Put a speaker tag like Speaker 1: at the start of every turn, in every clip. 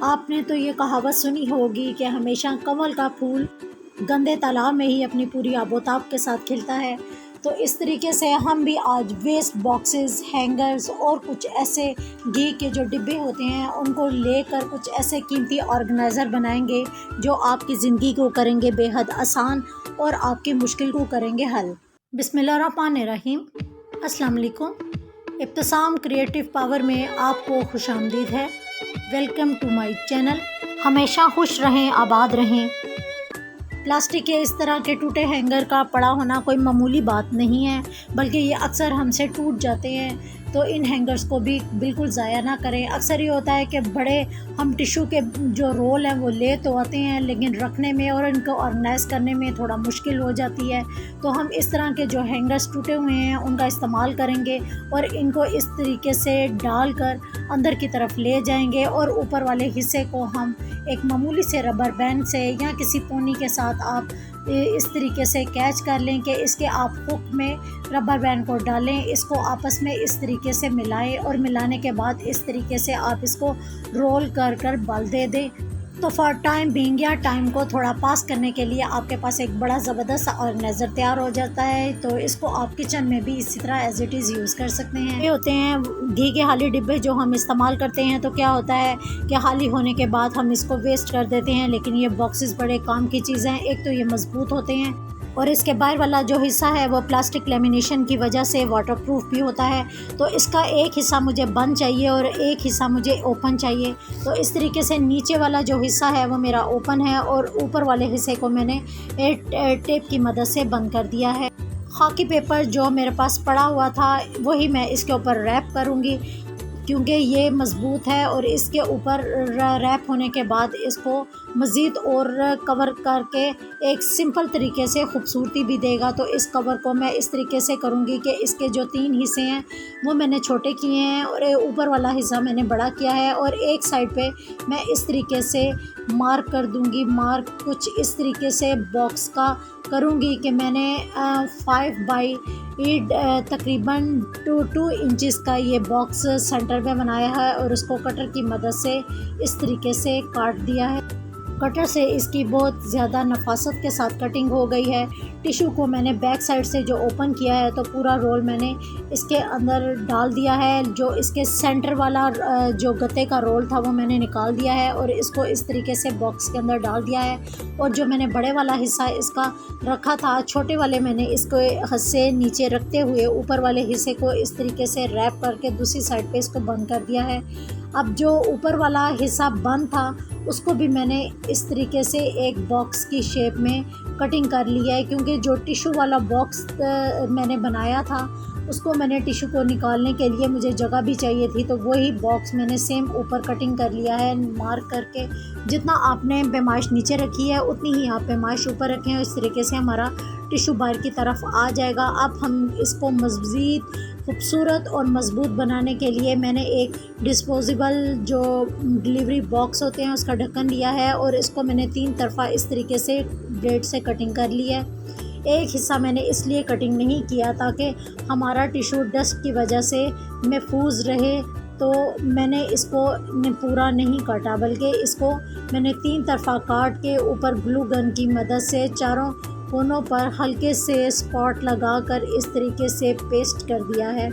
Speaker 1: आपने तो ये कहावत सुनी होगी कि हमेशा कमल का फूल गंदे तालाब में ही अपनी पूरी आबोताब के साथ खिलता है। तो इस तरीके से हम भी आज वेस्ट बॉक्सेस, हैंगर्स और कुछ ऐसे घी के जो डिब्बे होते हैं उनको लेकर कुछ ऐसे कीमती ऑर्गेनाइज़र बनाएंगे जो आपकी ज़िंदगी को करेंगे बेहद आसान और आपकी मुश्किल को करेंगे हल। बिस्मिल्लाहिर्रहमानिर्रहीम। अस्सलाम वालेकुम। इब्तिसाम क्रिएटिव पावर में आपको खुशामदीद है। Welcome to my channel. हमेशा खुश रहें, आबाद रहें। प्लास्टिक के इस तरह के टूटे हैंगर का पड़ा होना कोई मामूली बात नहीं है, बल्कि ये अक्सर हमसे टूट जाते हैं। तो इन हैंगर्स को भी बिल्कुल ज़ाया ना करें। अक्सर ये होता है कि बड़े हम टिश्यू के जो रोल हैं वो ले तो आते हैं, लेकिन रखने में और इनको ऑर्गेनाइज़ करने में थोड़ा मुश्किल हो जाती है। तो हम इस तरह के जो हैंगर्स टूटे हुए हैं उनका इस्तेमाल करेंगे और इनको इस तरीके से डाल कर अंदर की तरफ ले जाएंगे और ऊपर वाले हिस्से को हम एक मामूली से रबर बैंड से या किसी पोनी के साथ आप इस तरीके से कैच कर लें कि इसके आप हुक में रबर बैंड को डालें, इसको आपस में इस तरीके से मिलाएं और मिलाने के बाद इस तरीके से आप इसको रोल कर कर बल दे दें। तो फॉर टाइम बीइंग या टाइम को थोड़ा पास करने के लिए आपके पास एक बड़ा ज़बरदस्त ऑर्गेनाइज़र तैयार हो जाता है। तो इसको आप किचन में भी इसी तरह एज इट इज़ यूज़ कर सकते हैं। ये होते हैं घी के खाली डिब्बे जो हम इस्तेमाल करते हैं। तो क्या होता है कि खाली होने के बाद हम इसको वेस्ट कर देते हैं, लेकिन ये बॉक्सेस बड़े काम की चीज़ हैं। एक तो ये मज़बूत होते हैं और इसके बाहर वाला जो हिस्सा है वो प्लास्टिक लेमिनेशन की वजह से वाटरप्रूफ भी होता है। तो इसका एक हिस्सा मुझे बंद चाहिए और एक हिस्सा मुझे ओपन चाहिए। तो इस तरीके से नीचे वाला जो हिस्सा है वो मेरा ओपन है और ऊपर वाले हिस्से को मैंने टेप की मदद से बंद कर दिया है। खाकी पेपर जो मेरे पास पड़ा हुआ था वही मैं इसके ऊपर रैप करूँगी, क्योंकि ये मज़बूत है और इसके ऊपर रैप होने के बाद इसको मज़ीद और कवर करके एक सिंपल तरीके से खूबसूरती भी देगा। तो इस कवर को मैं इस तरीके से करूँगी कि इसके जो 3 हिस्से हैं वो मैंने छोटे किए हैं और ऊपर वाला हिस्सा मैंने बड़ा किया है और एक साइड पे मैं इस तरीके से मार्क कर दूँगी। मार्क कुछ इस तरीके से बॉक्स का करूँगी कि मैंने 5 बाई तकरीबन 2 इंचेस का ये बॉक्स सेंटर में बनाया है और उसको कटर की मदद से इस तरीके से काट दिया है। कटर से इसकी बहुत ज़्यादा नफासत के साथ कटिंग हो गई है। टिश्यू को मैंने बैक साइड से जो ओपन किया है तो पूरा रोल मैंने इसके अंदर डाल दिया है। जो इसके सेंटर वाला जो गत्ते का रोल था वो मैंने निकाल दिया है और इसको इस तरीके से बॉक्स के अंदर डाल दिया है। और जो मैंने बड़े वाला हिस्सा इसका रखा था, छोटे वाले मैंने इसको हिस्से नीचे रखते हुए ऊपर वाले हिस्से को इस तरीके से रैप करके दूसरी साइड पे इसको बंद कर दिया है। अब जो ऊपर वाला हिस्सा बंद था उसको भी मैंने इस तरीके से एक बॉक्स की शेप में कटिंग कर लिया है, क्योंकि जो टिश्यू वाला बॉक्स मैंने बनाया था उसको मैंने टिश्यू को निकालने के लिए मुझे जगह भी चाहिए थी। तो वही बॉक्स मैंने सेम ऊपर कटिंग कर लिया है मार्क करके। जितना आपने पैमाइश नीचे रखी है उतनी ही आप पैमाइश ऊपर रखें और इस तरीके से हमारा टिश्यू बाहर की तरफ आ जाएगा। अब हम इसको मज़ीद खूबसूरत और मज़बूत बनाने के लिए मैंने एक डिस्पोजेबल जो डिलीवरी बॉक्स होते हैं उसका ढक्कन लिया है और इसको मैंने 3 तरफ़ा इस तरीके से ब्लेड से कटिंग कर ली है। एक हिस्सा मैंने इसलिए कटिंग नहीं किया ताकि हमारा टिश्यू डस्ट की वजह से महफूज रहे, तो मैंने इसको पूरा नहीं काटा, बल्कि इसको मैंने 3 तरफ़ा काट के ऊपर ग्लू गन की मदद से चारों कोनों पर हल्के से स्पॉट लगाकर इस तरीके से पेस्ट कर दिया है।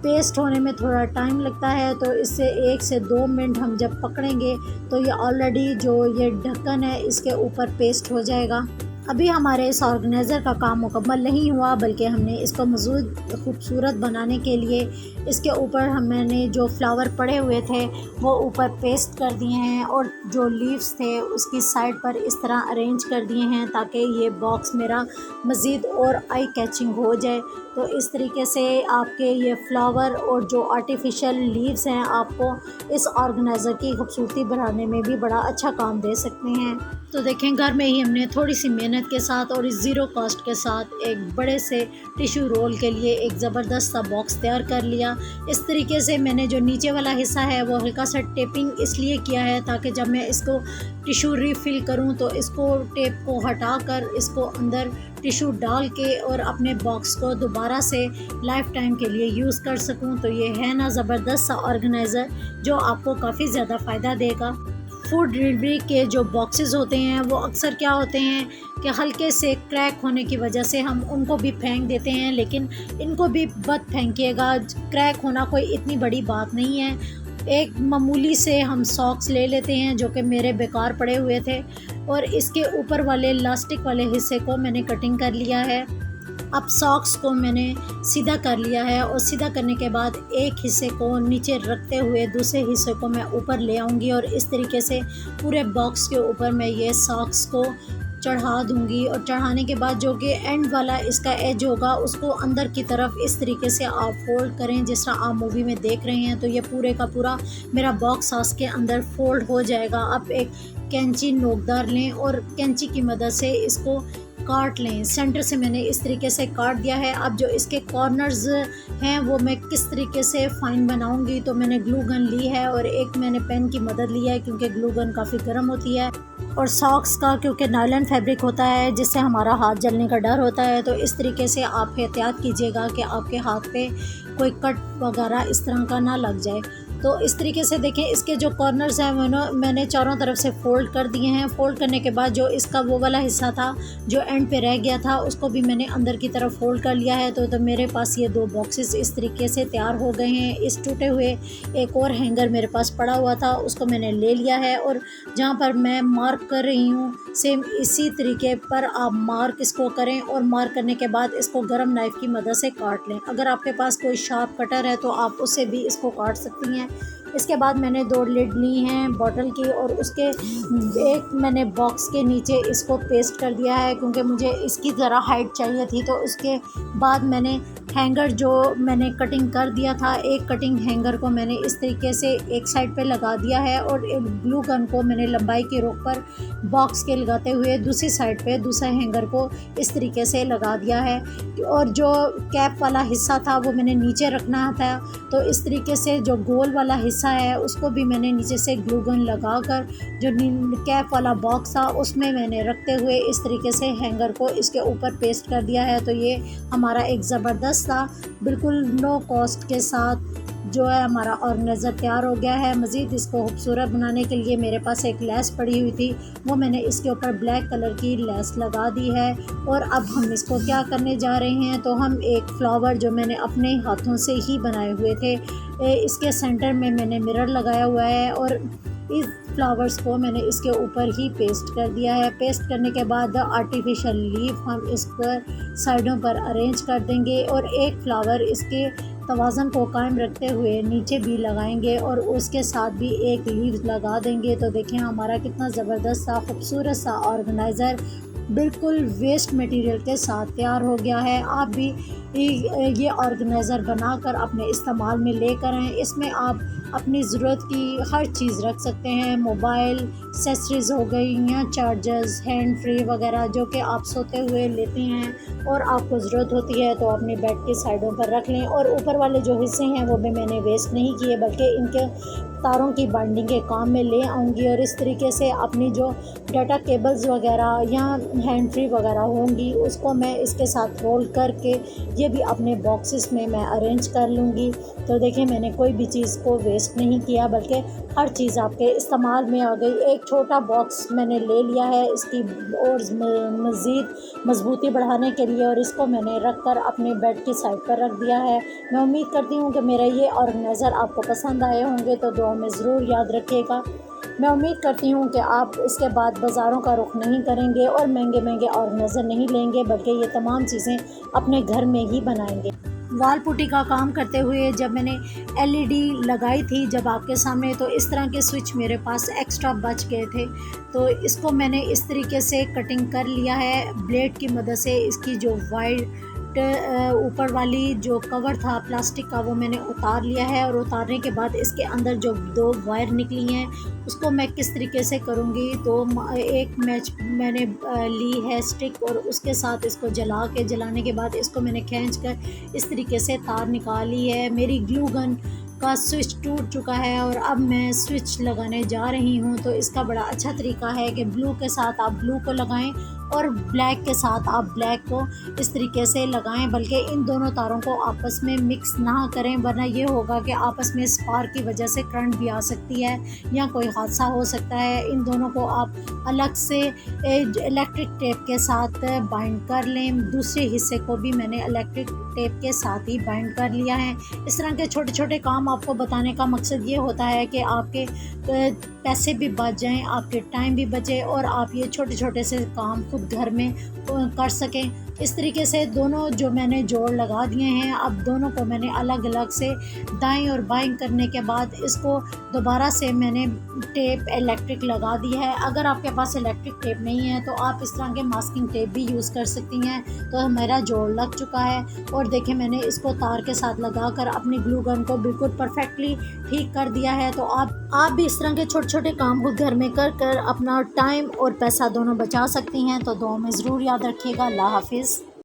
Speaker 1: पेस्ट होने में थोड़ा टाइम लगता है, तो इससे 1 से 2 मिनट हम जब पकड़ेंगे तो ये ऑलरेडी जो ये ढक्कन है इसके ऊपर पेस्ट हो जाएगा। अभी हमारे इस ऑर्गेनाइज़र का काम मुकम्मल नहीं हुआ, बल्कि हमने इसको मज़ीद खूबसूरत बनाने के लिए इसके ऊपर मैंने जो फ्लावर पड़े हुए थे वो ऊपर पेस्ट कर दिए हैं और जो लीव्स थे उसकी साइड पर इस तरह अरेंज कर दिए हैं ताकि ये बॉक्स मेरा मज़ीद और आई कैचिंग हो जाए। तो इस तरीके से आपके ये फ्लावर और जो आर्टिफिशियल लीव्स हैं आपको इस ऑर्गेनाइज़र की खूबसूरती बढ़ाने में भी बड़ा अच्छा काम दे सकते हैं। तो देखें, घर में ही हमने थोड़ी सी मेहनत के साथ और इस ज़ीरो कॉस्ट के साथ एक बड़े से टिश्यू रोल के लिए एक ज़बरदस्त सा बॉक्स तैयार कर लिया। इस तरीके से मैंने जो नीचे वाला हिस्सा है वो हल्का सा टेपिंग इसलिए किया है ताकि जब मैं इसको टिश्यू रीफ़िल करूं तो इसको टेप को हटा कर इसको अंदर टिश्यू डाल के और अपने बॉक्स को दोबारा से लाइफ टाइम के लिए यूज़ कर सकूं। तो ये है ना ज़बरदस्त सा ऑर्गेनाइज़र जो आपको काफ़ी ज़्यादा फ़ायदा देगा। फूड डिलीवरी के जो बॉक्सेस होते हैं वो अक्सर क्या होते हैं कि हल्के से क्रैक होने की वजह से हम उनको भी फेंक देते हैं, लेकिन इनको भी मत फेंकिएगा। क्रैक होना कोई इतनी बड़ी बात नहीं है। एक मामूली से हम सॉक्स ले लेते हैं जो कि मेरे बेकार पड़े हुए थे, और इसके ऊपर वाले इलास्टिक वाले हिस्से को मैंने कटिंग कर लिया है। अब सॉक्स को मैंने सीधा कर लिया है, और सीधा करने के बाद एक हिस्से को नीचे रखते हुए दूसरे हिस्से को मैं ऊपर ले आऊँगी, और इस तरीके से पूरे बॉक्स के ऊपर मैं ये सॉक्स को चढ़ा दूँगी। और चढ़ाने के बाद जो कि एंड वाला इसका एज होगा उसको अंदर की तरफ इस तरीके से आप फोल्ड करें, जिस तरह आप मूवी में देख रहे हैं। तो ये पूरे का पूरा मेरा बॉक्स सॉक्स के अंदर फोल्ड हो जाएगा। आप एक कैंची नोकदार लें और कैंची की मदद से इसको काट लें। सेंटर से मैंने इस तरीके से काट दिया है। अब जो इसके कॉर्नर्स हैं वो मैं किस तरीके से फाइन बनाऊंगी, तो मैंने ग्लू गन ली है और एक मैंने पेन की मदद ली है, क्योंकि ग्लू गन काफ़ी गर्म होती है। और सॉक्स का क्योंकि नायलॉन फैब्रिक होता है जिससे हमारा हाथ जलने का डर होता है, तो इस तरीके से आप एहतियात कीजिएगा कि आपके हाथ पे कोई कट वगैरह इस तरह का ना लग जाए। तो इस तरीके से देखें, इसके जो कॉर्नर्स हैं मैंने चारों तरफ से फ़ोल्ड कर दिए हैं। फ़ोल्ड करने के बाद जो इसका वो वाला हिस्सा था जो एंड पे रह गया था उसको भी मैंने अंदर की तरफ फ़ोल्ड कर लिया है। तो मेरे पास ये 2 बॉक्सेस इस तरीके से तैयार हो गए हैं। इस टूटे हुए एक और हैंगर मेरे पास पड़ा हुआ था, उसको मैंने ले लिया है, और जहाँ पर मैं मार्क कर रही हूँ सेम इसी तरीके पर आप मार्क इसको करें, और मार्क करने के बाद इसको गर्म नाइफ़ की मदद से काट लें। अगर आपके पास कोई शार्प कटर है तो आप उससे भी इसको काट सकती हैं। इसके बाद मैंने 2 लिड ली हैं बॉटल की, और उसके एक मैंने बॉक्स के नीचे इसको पेस्ट कर दिया है, क्योंकि मुझे इसकी ज़रा हाइट चाहिए थी। तो उसके बाद मैंने हैंगर जो मैंने कटिंग कर दिया था, एक कटिंग हैंगर को मैंने इस तरीके से एक साइड पे लगा दिया है, और एक ग्लू गन को मैंने लंबाई के रोक पर बॉक्स के लगाते हुए दूसरी साइड पे दूसरे हैंगर को इस तरीके से लगा दिया है। और जो कैप वाला हिस्सा था वो मैंने नीचे रखना था, तो इस तरीके से जो गोल वाला हिस्सा है उसको भी मैंने नीचे से ग्लू गन लगाकर जो कैप वाला बॉक्स था उसमें मैंने रखते हुए इस तरीके से हैंगर को इसके ऊपर पेस्ट कर दिया है। तो ये हमारा एक ज़बरदस्त सा बिल्कुल लो कॉस्ट के साथ जो है हमारा ऑर्गेनाइज़र तैयार हो गया है। मज़ीद इसको खूबसूरत बनाने के लिए मेरे पास एक लेस पड़ी हुई थी, वो मैंने इसके ऊपर ब्लैक कलर की लेस लगा दी है। और अब हम इसको क्या करने जा रहे हैं, तो हम एक फ्लावर जो मैंने अपने हाथों से ही बनाए हुए थे, इसके सेंटर में मैंने मिरर लगाया हुआ है, और इस फ्लावर्स को मैंने इसके ऊपर ही पेस्ट कर दिया है। पेस्ट करने के बाद आर्टिफिशियल लीफ हम इस पर साइडों पर अरेंज कर देंगे, और एक फ्लावर इसके तवाज़न को कायम रखते हुए नीचे भी लगाएंगे, और उसके साथ भी एक लीव्स लगा देंगे। तो देखें हमारा कितना ज़बरदस्त सा खूबसूरत सा ऑर्गेनाइज़र बिल्कुल वेस्ट मटेरियल के साथ तैयार हो गया है। आप भी ये ऑर्गेनाइज़र बनाकर अपने इस्तेमाल में लेकर आएँ। इसमें आप अपनी ज़रूरत की हर चीज़ रख सकते हैं, मोबाइल एक्सेसरीज़ हो गई या चार्जर्स, हैंड फ्री वगैरह जो कि आप सोते हुए लेते हैं और आपको ज़रूरत होती है तो अपने बेड की साइडों पर रख लें। और ऊपर वाले जो हिस्से हैं वो भी मैंने वेस्ट नहीं किए, बल्कि इनके तारों की बाइंडिंग के काम में ले आऊँगी, और इस तरीके से अपनी जो डाटा केबल्स वगैरह या हैंड फ्री वगैरह होंगी उसको मैं इसके साथ रोल करके ये भी अपने बॉक्सेस में मैं अरेंज कर लूँगी। तो देखें मैंने कोई भी चीज़ को वेस्ट नहीं किया, बल्कि हर चीज़ आपके इस्तेमाल में आ गई। एक छोटा बॉक्स मैंने ले लिया है इसकी और मज़ीद मजबूती बढ़ाने के लिए, और इसको मैंने रख कर अपने बेड की साइड पर रख दिया है। मैं उम्मीद करती हूँ कि मेरा ये ऑर्गेनाइज़र आपको पसंद आए होंगे, तो दुआ में ज़रूर याद रखिएगा। मैं उम्मीद करती हूँ कि आप इसके बाद बाज़ारों का रुख नहीं करेंगे और महंगे महंगे ऑर्गेनाइज़र नहीं लेंगे, बल्कि ये तमाम चीज़ें अपने घर में ही बनाएंगे। वाल पुट्टी का काम करते हुए जब मैंने एलईडी लगाई थी जब आपके सामने, तो इस तरह के स्विच मेरे पास एक्स्ट्रा बच गए थे, तो इसको मैंने इस तरीके से कटिंग कर लिया है ब्लेड की मदद से। इसकी जो वाइट ऊपर वाली जो कवर था प्लास्टिक का वो मैंने उतार लिया है, और उतारने के बाद इसके अंदर जो 2 वायर निकली हैं उसको मैं किस तरीके से करूँगी, तो एक मैच मैंने ली है स्टिक, और उसके साथ इसको जलाने के बाद इसको मैंने खींच कर इस तरीके से तार निकाली है। मेरी ग्लू गन का स्विच टूट चुका है और अब मैं स्विच लगाने जा रही हूँ। तो इसका बड़ा अच्छा तरीका है कि ब्लू के साथ आप ब्लू को लगाएं और ब्लैक के साथ आप ब्लैक को इस तरीके से लगाएं, बल्कि इन दोनों तारों को आपस में मिक्स ना करें, वरना ये होगा कि आपस में स्पार्क की वजह से करंट भी आ सकती है या कोई हादसा हो सकता है। इन दोनों को आप अलग से इलेक्ट्रिक टेप के साथ बाइंड कर लें। दूसरे हिस्से को भी मैंने इलेक्ट्रिक टेप के साथ ही बाइंड कर लिया है। इस तरह के छोटे छोटे काम आपको बताने का मकसद ये होता है कि आपके पैसे भी बच जाएं, आपके टाइम भी बचे और आप ये छोटे छोटे से काम खुद घर में कर सकें। इस तरीके से दोनों जो मैंने जोड़ लगा दिए हैं, अब दोनों को मैंने अलग अलग से दाएं और बाएं करने के बाद इसको दोबारा से मैंने टेप इलेक्ट्रिक लगा दी है। अगर आपके पास इलेक्ट्रिक टेप नहीं है तो आप इस तरह के मास्किंग टेप भी यूज़ कर सकती हैं। तो मेरा जोड़ लग चुका है और देखिए मैंने इसको तार के साथ लगाकर अपनी ग्लू गन को बिल्कुल परफेक्टली ठीक कर दिया है। तो आप भी इस तरह के छोटे छोटे काम खुद घर में कर कर अपना टाइम और पैसा दोनों बचा सकती हैं। तो दुआ में ज़रूर याद रखिएगा। अल्लाह हाफिज़।